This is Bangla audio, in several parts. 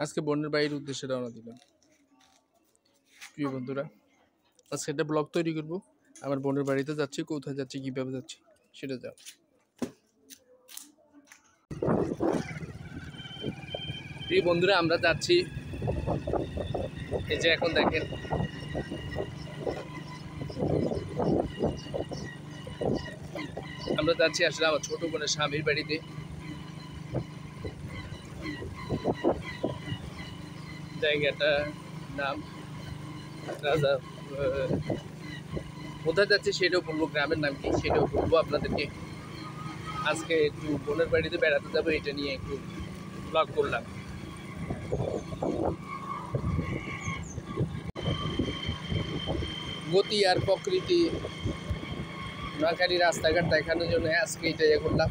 আজকে বোনের বাড়ির উদ্দেশ্যে রওনা দিলাম। প্রিয় বন্ধুরা, আজকে একটা ব্লগ তৈরি করব। আমার বোনের বাড়িতে যাচ্ছি, কোথায় যাচ্ছি, কীভাবে যাচ্ছি সেটা যাও। প্রিয় বন্ধুরা, আমরা যাচ্ছি, এই যে এখন দেখেন আমরা যাচ্ছি আসলে আমার ছোট বোনের স্বামীর বাড়িতে। জায়গাটার নাম রাজা, কোথায় যাচ্ছি সেটাও বলবো, গ্রামের নাম কি সেটাও বলবো আপনাদেরকে। আজকে একটু বোনের বাড়িতে বেড়াতে যাবো, এটা নিয়ে একটু ব্লগ করলাম। গতি আর প্রকৃতি, নোয়াখালী রাস্তাঘাট দেখানোর জন্য আজকে এটাই করলাম।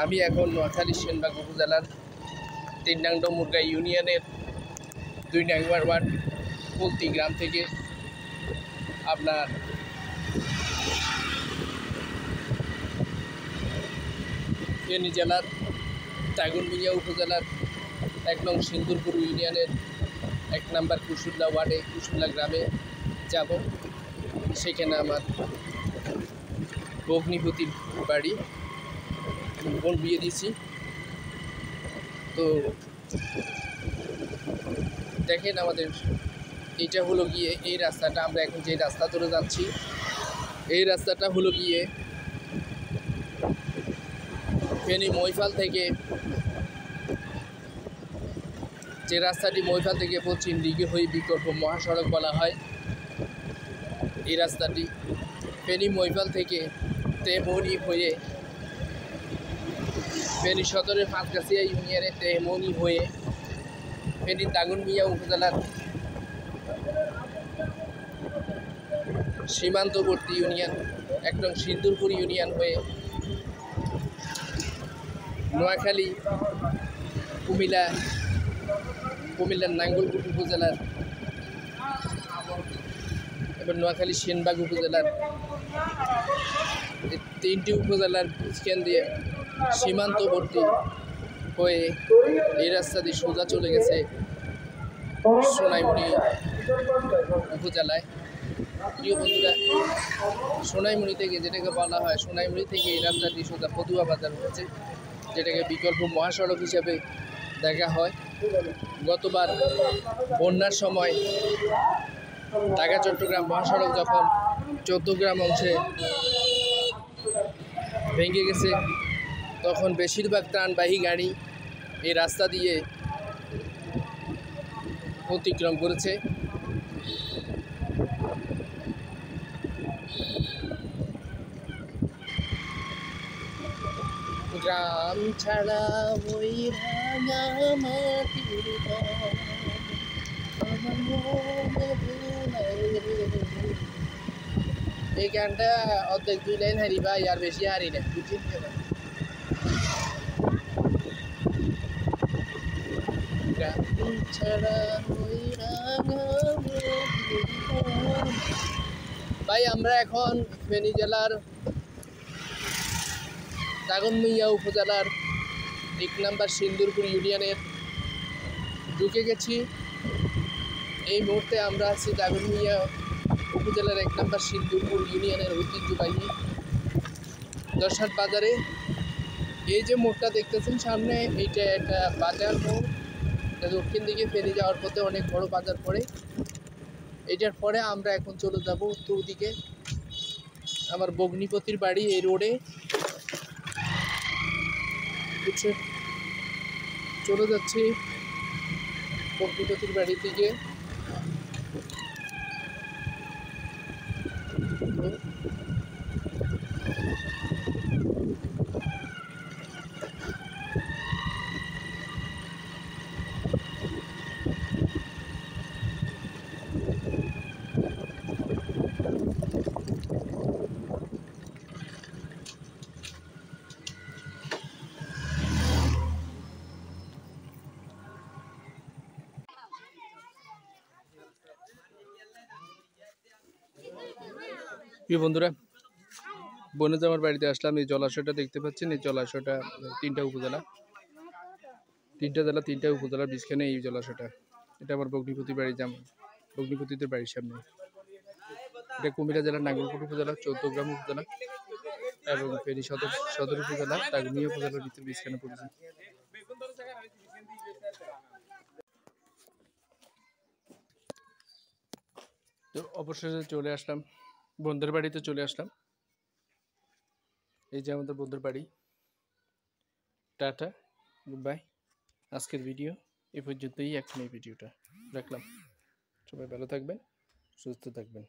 আমি এখন নোয়াখালী সেনবাগ উপজেলার ৩ নং ডমুরগাঁ ইউনিয়নের ২ নম্বর ওয়ার্ড কুলতি গ্রাম থেকে আপনার ফেনী জেলার টাঙ্গুরমিয়া উপজেলার ১ নং সিন্দুরপুর ইউনিয়নের ১ নম্বর কুশুল্লা ওয়ার্ডে কুশুল্লা গ্রামে যাব। সেখানে আমার ভগ্নিপতির বাড়ি, বোন বিয়ে দিয়েছি। তো দেখেন আমাদের এটা হলো গিয়ে এই রাস্তাটা, আমরা এখন যে রাস্তা ধরে যাচ্ছি এই রাস্তাটা হলো গিয়ে ফেনী মহিফাল থেকে, যে রাস্তাটি মহিফাল থেকে পশ্চিম দিকে হয়ে বিকল্প মহাসড়ক বলা হয়। এই রাস্তাটি ফেনী মহিফাল থেকে তেমনি হয়ে ফেনী সদরের পাঁচগাছিয়া ইউনিয়নের তেমনি হয়ে ফেনী টাঙ্গুরমিয়া উপজেলার সীমান্তবর্তী ইউনিয়ন ১ নং সিন্দুরপুর ইউনিয়ন হয়ে নোয়াখালী কুমিল্লার নাঙ্গলকোট উপজেলার এবং নোয়াখালী সেনবাগ উপজেলার ৩টি উপজেলার স্ক্যান দিয়ে সীমান্তবর্তী হয়ে এই রাস্তা দিয়ে সোজা চলে গেছে সোনাইমুড়ি উপজেলায়। প্রিয় বন্ধুরা, সোনাইমুড়ি থেকে, যেটাকে বলা হয় সোনাইমুড়ি থেকে এই রাস্তাটি সোজা পদুয়া বাজার হচ্ছে, যেটাকে বিকল্প মহাসড়ক হিসাবে দেখা হয়। গতবার বন্যার সময় ঢাকা চট্টগ্রাম মহাসড়ক যখন চৌদ্দগ্রাম অংশে ভেঙে গেছে, তখন বেশিরভাগ ত্রাণবাহী গাড়ি এই রাস্তা দিয়ে অতিক্রম করেছে। গ্রাম ছাড়া ওই রাঙা মাটির এই গানটা অর্ধেক ২ লাইন হারি ভাই, আর বেশি হারি না, বুঝছেন? গ্রাম ছাড়া ওই রাঙা ভাই, আমরা এখন ফেনী জেলার টাঙ্গুরমিয়া উপজেলার ১ নম্বর সিন্দুরপুর ইউনিয়নের ঢুকে গেছি। এই মুহূর্তে আমরা আছি টাঙ্গুরমিয়া উপজেলার ১ নম্বর সিন্দুরপুর ইউনিয়নের ঐতিহ্যবাহী দশহাট বাজারে। এই যে মোড়টা দেখতেছেন সামনে, এইটা একটা বাজার মোড়। এটা দক্ষিণ দিকে ফেনী যাওয়ার পথে অনেক বড় বাজার পড়ে। এটার পরে আমরা এখন চলে যাব উত্তর দিকে, আমার ভগ্নিপতির বাড়ি এই রোডে। চলে যাচ্ছি ভগ্নিপতির বাড়ির দিকে। প্রিয় বন্ধুরা, বনে যাওয়ার বাড়িতে আসলাম। এই জলাশয়টা দেখতে পাচ্ছেন, এই জলাশয়টা ৩টা উপজেলা। তিনটা জেলা, তিনটা উপজেলার বীজখানে এই জলাশয়টা। এটা আমার বগ্নিপতি বাড়ি, বগ্নিপতিদের বাড়ির সামনে। এটা কুমিল্লা জেলার নাঙ্গলকোট উপজেলা, ১৪গ্রাম উপজেলা এবং ফেনী সদর উপজেলা, দাগনভূঞা উপজেলার ভিতরে বীজখানে পড়েছে। তো অবশেষে চলে আসলাম বন্ধুর বাড়িতে, চলে আসলাম। এই যে আমাদের বন্ধুর বাড়ি। Tata, good bye. আজকের ভিডিও এই পর্যন্তই। এখন এই ভিডিওটা রাখলাম। সবাই ভালো থাকবেন, সুস্থ থাকবেন।